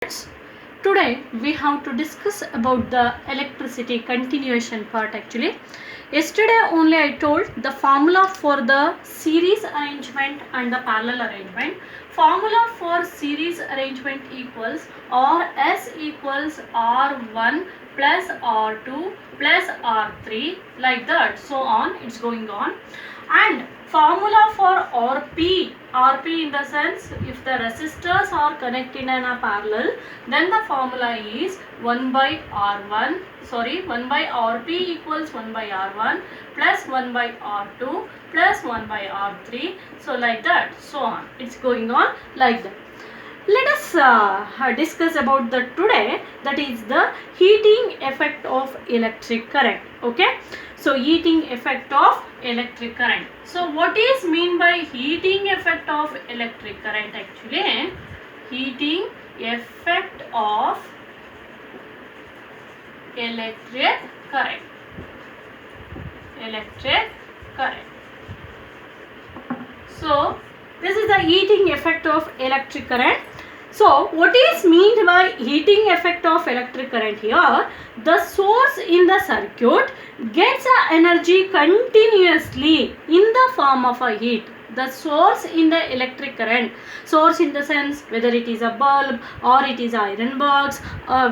students, today we have to discuss about the electricity continuation part actually. Yesterday only I told the formula for the series arrangement and the parallel arrangement. Formula for series arrangement equals Rs equals R1 plus R2 plus R3 like that, so on, it's going on. And formula for RP in the sense if the resistors are connected in a parallel, then the formula is 1 by R1, 1 by RP equals 1 by R1 plus 1 by R2 plus 1 by R3, so like that, so on, it's going on like that. Let us discuss about the today, that is the heating effect of electric current. Okay, so heating effect of electric current. So what is mean by heating effect of electric current? Actually, heating effect of electric current. So this is the heating effect of electric current. So what is meant by heating effect of electric current here? The source in the circuit gets a energy continuously in the form of a heat. The source in the electric current, source in the sense whether it is a bulb or it is iron box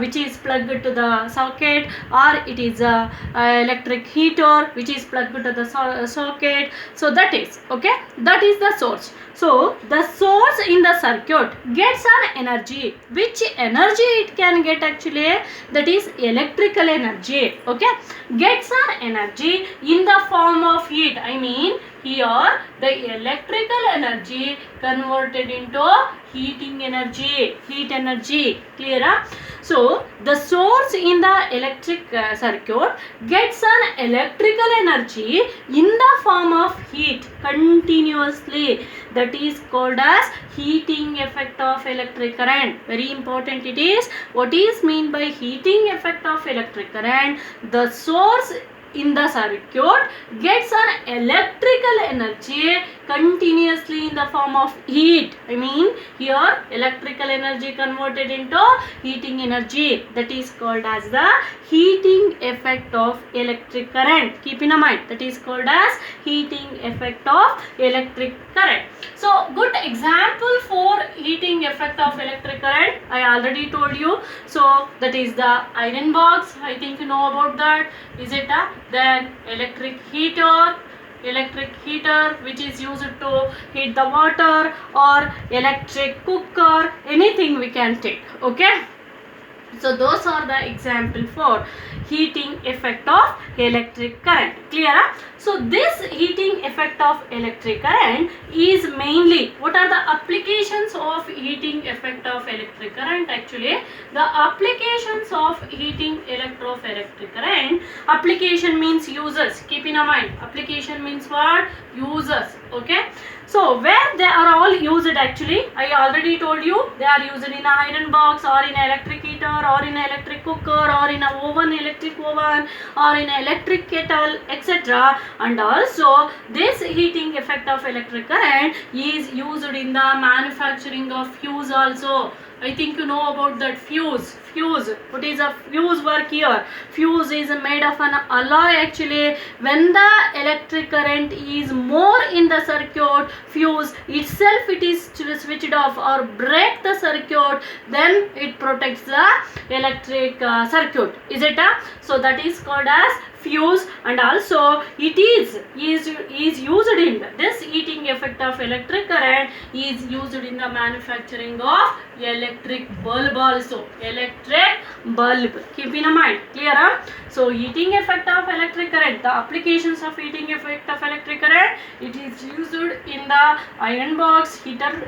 which is plugged to the socket, or it is a electric heater which is plugged to the socket. So that is okay, that is the source. So the source in the circuit gets an energy. Which energy it can get actually? That is electrical energy. Okay, gets an energy in the form of heat. I mean here the electrical energy converted into heating energy, heat energy. Clear? So the source in the electric circuit gets an electrical energy in the form of heat continuously. That is called as heating effect of electric current. Very important it is. What is mean by heating effect of electric current? The source in the circuit gets an electrical energy continuously in the form of heat. I mean here electrical energy converted into heating energy. That is called as the heating effect of electric current. Keep in mind, that is called as heating effect of electric current. So good example for heating effect of electric current I already told you. So that is the iron box. I think you know about that. Is it a then electric heater which is used to heat the water, or electric cooker, anything we can take. Okay, so those are the example for heating effect of electric current. Clear? So this heating effect of electric current is mainly, what are the applications of heating effect of electric current? Actually the applications of heating electric current, application means uses. Keep in mind, application means what? Uses. Okay, so where they are all used actually, I already told you, they are used in an iron box, or in electric heater, or in electric cooker, or in a electric oven, or in electric kettle, etc. And also this heating effect of electric current is used in the manufacturing of fuse also. I think you know about that fuse. What is a fuse work here? Fuse is made of an alloy actually. When the electric current is more in the circuit, fuse itself it is switched off or break the circuit, then it protects the electric circuit. Is it? So that is called as fuse. And also it is used in this heating effect of electric current is used in the manufacturing of electric bulb also. Electric bulb. Keep in mind. Clear? So heating effect of electric current, the applications of heating effect of electric current, it is used in the iron box, heater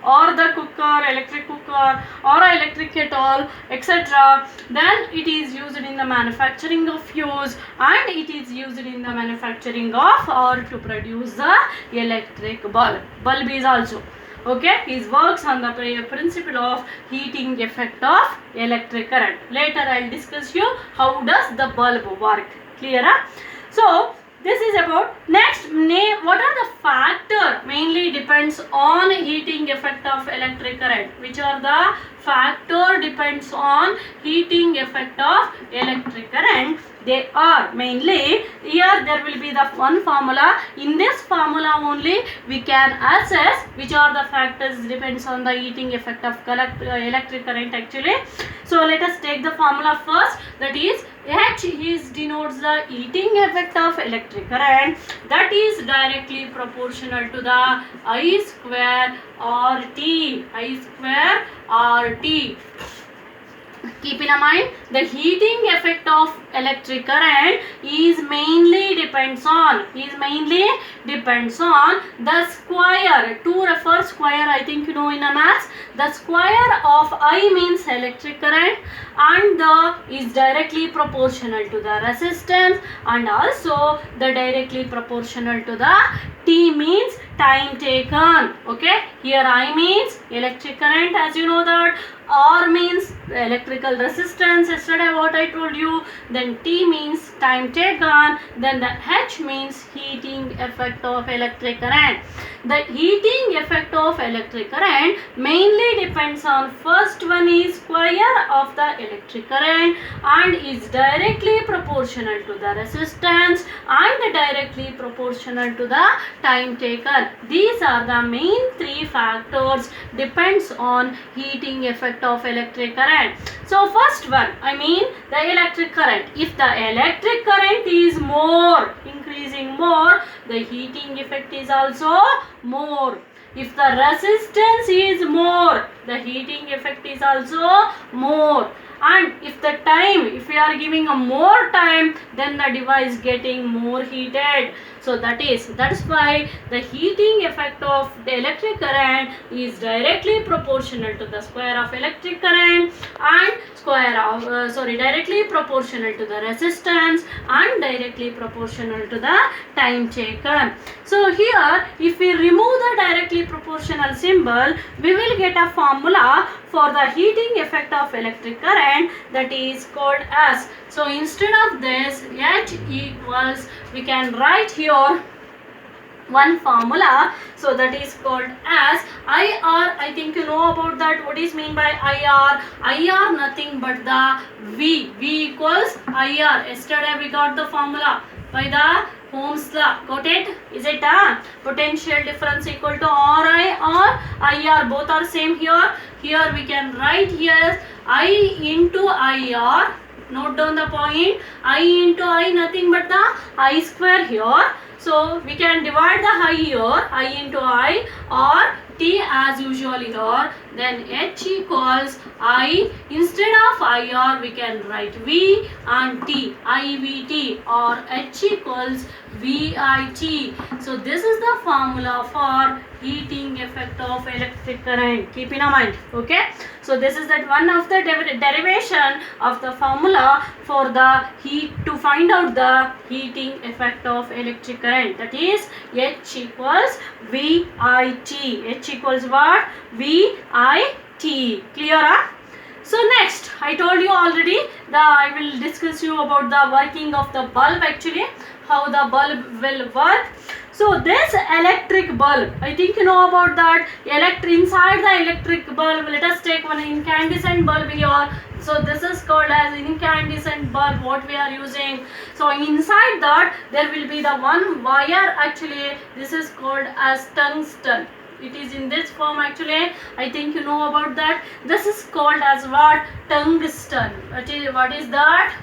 or the cooker, electric cooker or electric kettle, etc. Then it is used in the manufacturing of fuse, and it is used in the manufacturing of or to produce the electric bulb. Bulb is also okay, it works on the principle of heating effect of electric current. Later I will discuss you how does the bulb work. Clear? So this is about next name. What are the factor mainly depends on heating effect of electric current? Which are the factor depends on heating effect of electric current? They are mainly, here there will be the one formula. In this formula only we can assess which are the factors depends on the heating effect of electric current actually. So let us take the formula first, that is H is denotes the heating effect of electric current, that is directly proportional to the I square RT. I square RT. Keep in mind, the heating effect of electric current is mainly depends on the square. To refer square, I think you know in a maths, the square of I means electric current, and the is directly proportional to the resistance, and also the directly proportional to the T means time taken. Okay, here I means electric current, as you know that. R means electrical resistance, yesterday what I told you. Then T means time taken. Then the H means heating effect of electric current. The heating effect of electric current mainly depends on, first one is square of the electric current and is directly proportional to the resistance and directly proportional to the time taken. These are the main three factors depends on heating effect of electric current. So first one, I mean the electric current. If the electric current is more, increasing more, the heating effect is also more. If the resistance is more, the heating effect is also more. And if the time, if we are giving a more time, then the device getting more heated. So that's why the heating effect of the electric current is directly proportional to the square of electric current and directly proportional to the resistance and directly proportional to the time taken. So here, if we remove the directly proportional symbol, we will get a formula for the heating effect of electric current, that is called as. So instead of this, H equals, we can write here one formula, so that is called as IR. I think you know about that. What is mean by IR? IR nothing but the V. V equals IR. Yesterday we got the formula by the Ohm's law. Got it? Is it potential difference equal to RI or IR? Both are same here. Here we can write here I into IR. Note down the point. I into I nothing but the I square here. So we can divide the I here, I into I, or T as usual here. Then H equals I. Instead of IR, we can write V and T, IVT, or H equals VIT. So this is the formula for heating effect of electric current. Keep in mind. Okay. So this is that one of the derivation of the formula for the heat to find out the heating effect of electric current. That is H equals VIT. H equals what? VIT. Clear? So next, I told you already I will discuss you about the working of the bulb actually, how the bulb will work. So this electric bulb, I think you know about that. Inside the electric bulb, let us take one incandescent bulb here. So this is called as incandescent bulb, what we are using. So inside that there will be the one wire actually. This is called as tungsten. It is in this form actually. I think you know about that. This is called as what? Tungsten. What is that?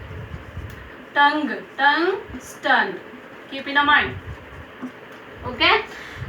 Tungsten. Keep in mind. Okay.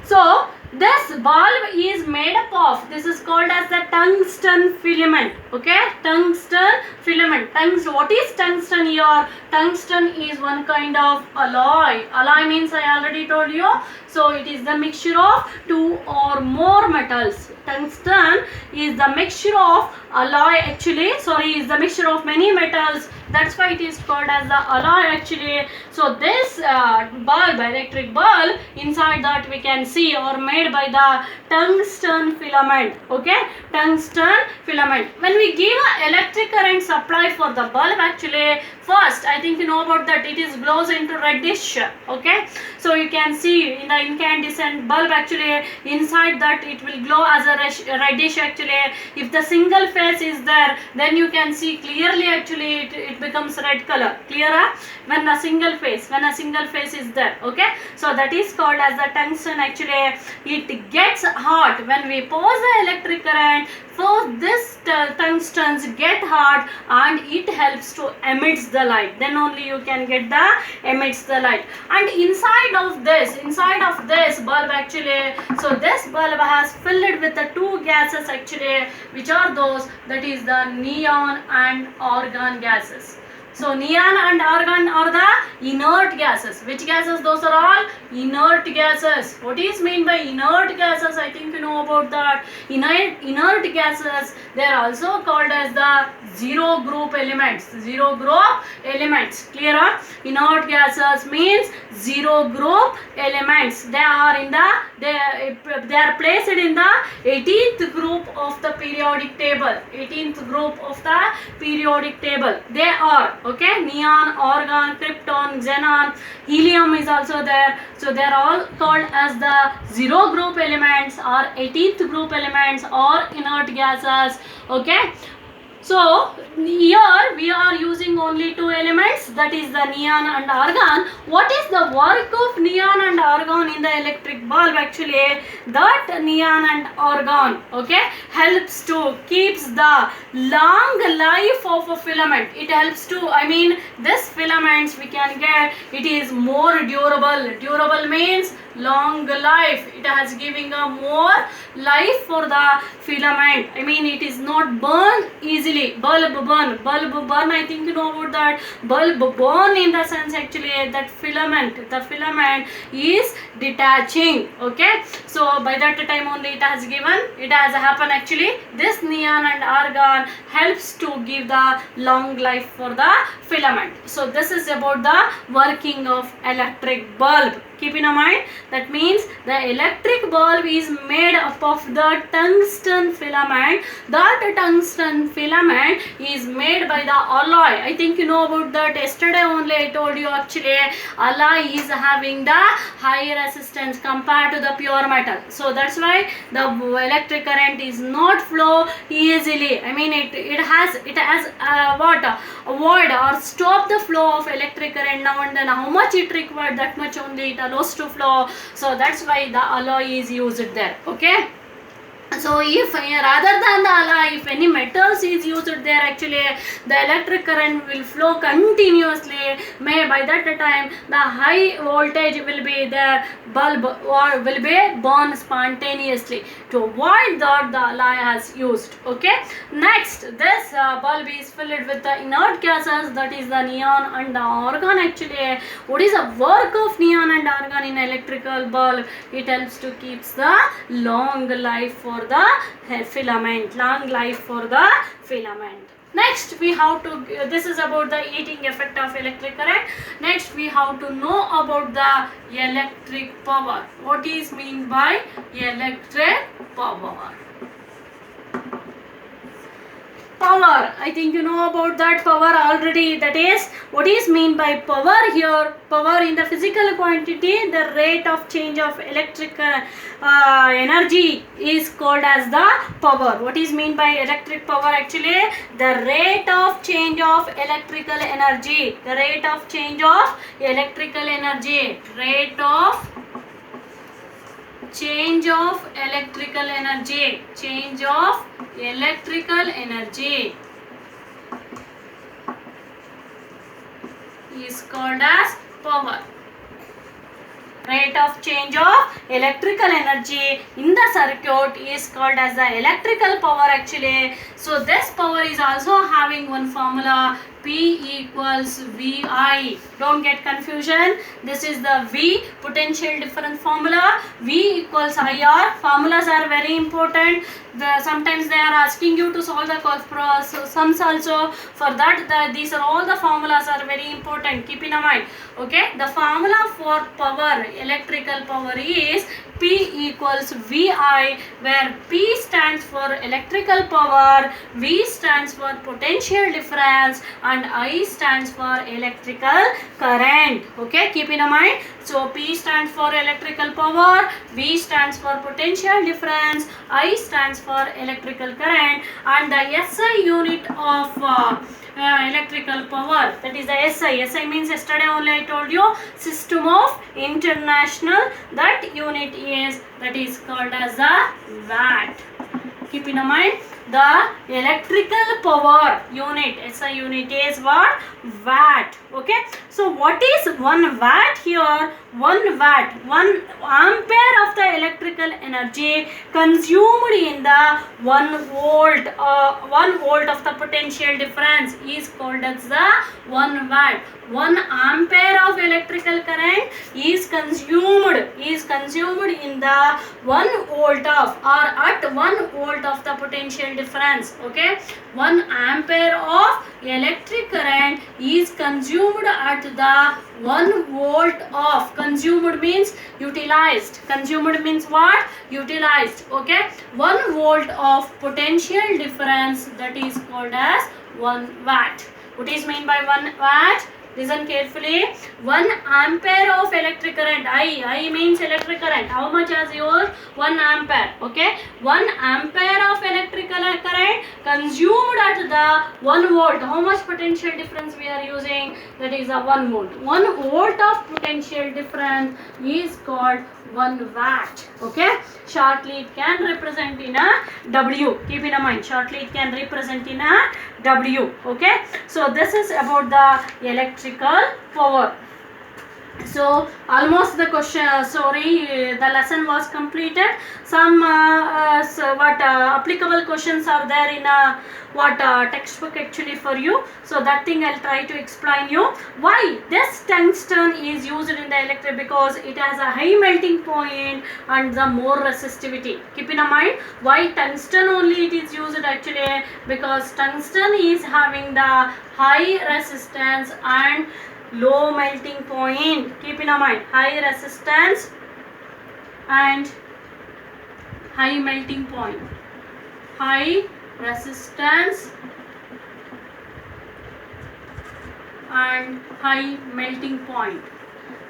So this bulb is made up of, this is called as the tungsten filament. Okay, tungsten filament. What is tungsten here? Tungsten is one kind of alloy. Alloy means I already told you. So it is the mixture of two or more metals. Tungsten is the mixture of alloy actually. Is the mixture of many metals. That's why it is called as the alloy actually. So this bulb, electric bulb, inside that we can see or made made by the tungsten filament. Okay, tungsten filament. When we give an electric current supply for the bulb, actually first I think you know about that, it is glows into reddish. Okay, so you can see in the incandescent bulb, actually inside that it will glow as a reddish. Actually if the single phase is there, then you can see clearly, actually it becomes red color. Clearer when a single phase is there. Okay, so that is called as the tungsten. Actually it gets hot when we pose the electric current. So this tungstens get hot and it helps to emits the light. Then only you can get the emits the light. And inside of this bulb, actually, so this bulb has filled with the two gases, actually, which are those, that is the neon and argon gases. So neon and argon are the inert gases. Which gases? Those are all inert gases. What is mean by inert gases? I think you know about that. Inert gases, they are also called as the zero group elements. Zero group elements. Clear? Inert gases means zero group elements. They are placed in the 18th group of the periodic table. 18th group of the periodic table. They are, okay, neon, argon, krypton, xenon, helium is also there. So they are all called as the zero group elements or 18th group elements or inert gases. Okay. So here we are using only two elements, that is the neon and argon. What is the work of neon and argon in the electric bulb? Actually that neon and argon, okay, helps to keeps the long life of a filament. It helps to, I mean, this filaments we can get, it is more durable. Durable means long life. It has giving a more life for the filament. I mean, it is not burn easily. Bulb burn, I think you know about that. Bulb burn in the sense, actually, that the filament is detaching. Okay, so by that time only it has happened. Actually this neon and argon helps to give the long life for the filament. So this is about the working of electric bulb. Keep in mind, that means the electric bulb is made up of the tungsten filament. That tungsten filament is made by the alloy. I think you know about that. Yesterday only I told you, actually alloy is having the high resistance compared to the pure metal. So that's why the electric current is not flow easily. I mean, it has avoid or stop the flow of electric current. Now and then how much it required, that much only it allows to flow. So that's why the alloy is used there. Okay. So if rather than the alloy, if any metals is used there, actually the electric current will flow continuously. By that time the high voltage will be there, bulb or will be born spontaneously. To avoid that, the alloy has used. Okay. Next, this bulb is filled with the inert gases, that is the neon and the argon. Actually, what is the work of neon and argon in electrical bulb? It helps to keep the long life for the filament. Long life for the filament. Next we have to, this is about the heating effect of electric current. Next we have to know about the electric power. What is mean by electric power? Power, I think you know about that power already. That is, what is mean by power here? Power in the physical quantity, the rate of change of electric energy is called as the power. What is mean by electric power? Actually the rate of change of electrical energy. The rate of change of electrical energy. Rate of change of electrical energy. Change of electrical energy is called as power. Rate of change of electrical energy in the circuit is called as the electrical power. Actually, so this power is also having one formula, P equals VI. Don't get confusion. This is the V, potential difference formula. V equals IR. Formulas are very important. Sometimes they are asking you to solve the sums also. For that, these are all the formulas are very important. Keep in mind. Okay. The formula for power, electrical power is P equals VI, where P stands for electrical power, V stands for potential difference, and I stands for electrical current. Okay, keep in mind. So P stands for electrical power, V stands for potential difference, I stands for electrical current, and the SI unit of electrical power, that is the SI. SI means yesterday only I told you, system of international. That unit is, that is called as the watt. Keep in mind, the electrical power unit, SI unit is what? Watt. Okay. So what is 1 watt here? 1 watt, 1 ampere of the electrical energy consumed in the 1 volt, 1 volt of the potential difference is called as the 1 watt. 1 ampere of electrical current is consumed in the 1 volt of, or at 1 volt of the potential difference. Okay, 1 ampere of electric current is consumed at the 1 volt of, consumed means utilized, consumed means what? Utilized. Okay, 1 volt of potential difference, that is called as 1 watt. What is meant by 1 watt? Listen carefully. 1 ampere of electric current, I means electric current. How much is yours? 1 ampere. Okay, 1 ampere of electrical current consumed at the 1 volt. How much potential difference we are using? That is a 1 volt. 1 volt of potential difference is called 1 watt. Okay, shortly it can represent in a W. Keep in mind, shortly it can represent in a W. Okay, so this is about the electrical power. So almost the question, the lesson was completed. Some applicable questions are there in textbook actually for you. So that thing I'll try to explain you. Why this tungsten is used in the electric? Because it has a high melting point and the more resistivity. Keep in mind, why tungsten only it is used actually? Because tungsten is having the high resistance and low melting point. Keep in mind, high resistance and high melting point. High resistance and high melting point.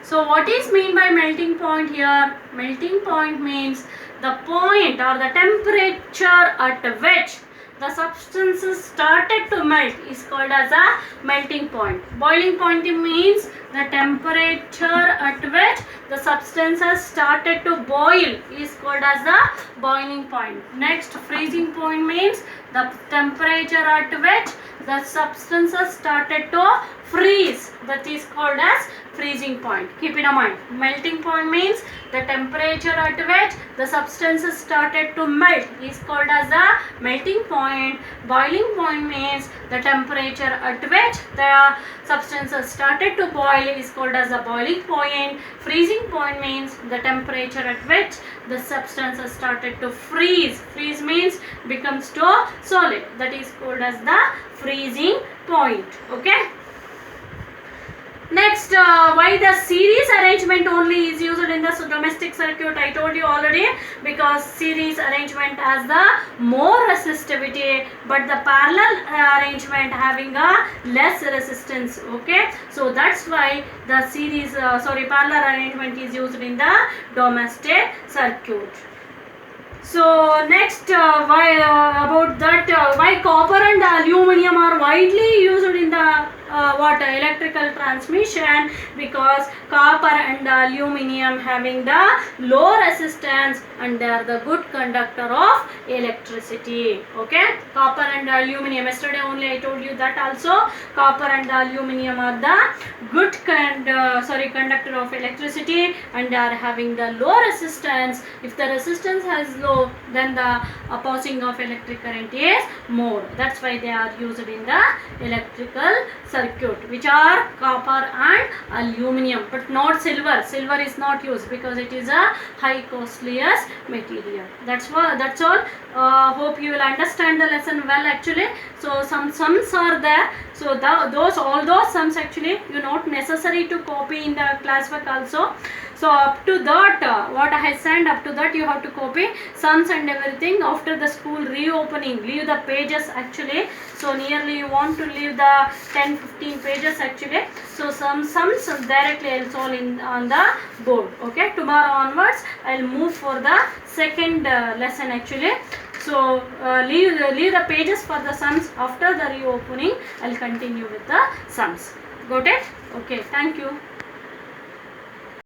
So what is mean by melting point here? Melting point means the point or the temperature at which the substances started to melt is called as a melting point. Boiling point means the temperature at which the substances started to boil is called as the boiling point. Next, freezing point means the temperature at which the substances started to freeze, that is called as freezing point. Keep in mind, melting point means the temperature at which the substances started to melt is called as the melting point. Boiling point means the temperature at which the substances started to boil is called as the boiling point. Freezing point means the temperature at which the substances started to freeze. Freeze means becomes to solid, that is called as the freezing point. Okay. Next, why the series arrangement only is used in the domestic circuit? I told you already, because series arrangement has the more resistivity, but the parallel arrangement having a less resistance. Okay, so that's why the parallel arrangement is used in the domestic circuit. So next, why about that? Why copper and aluminum are widely used in the electrical transmission? Because copper and aluminum having the low resistance and they are the good conductor of electricity. Okay, copper and aluminum, yesterday only I told you that also. Copper and aluminum are the good conductor of electricity and they are having the low resistance. If the resistance is low, then the passing of electric current is more. That's why they are used in the electrical circuit, which are copper and aluminum, but not silver. Silver is not used because it is a high costliest material. That's all. Hope you will understand the lesson well actually. So some sums are there. So all those sums actually you not necessary to copy in the classwork also. So up to that, what I sent, up to that you have to copy sums and everything. After the school reopening, leave the pages actually. So nearly you want to leave the 10-15 pages actually. So some sums directly I'll solve on the board. Okay, tomorrow onwards I'll move for the second lesson actually. So leave the pages for the sums. After the reopening I'll continue with the sums. Got it? Okay, thank you.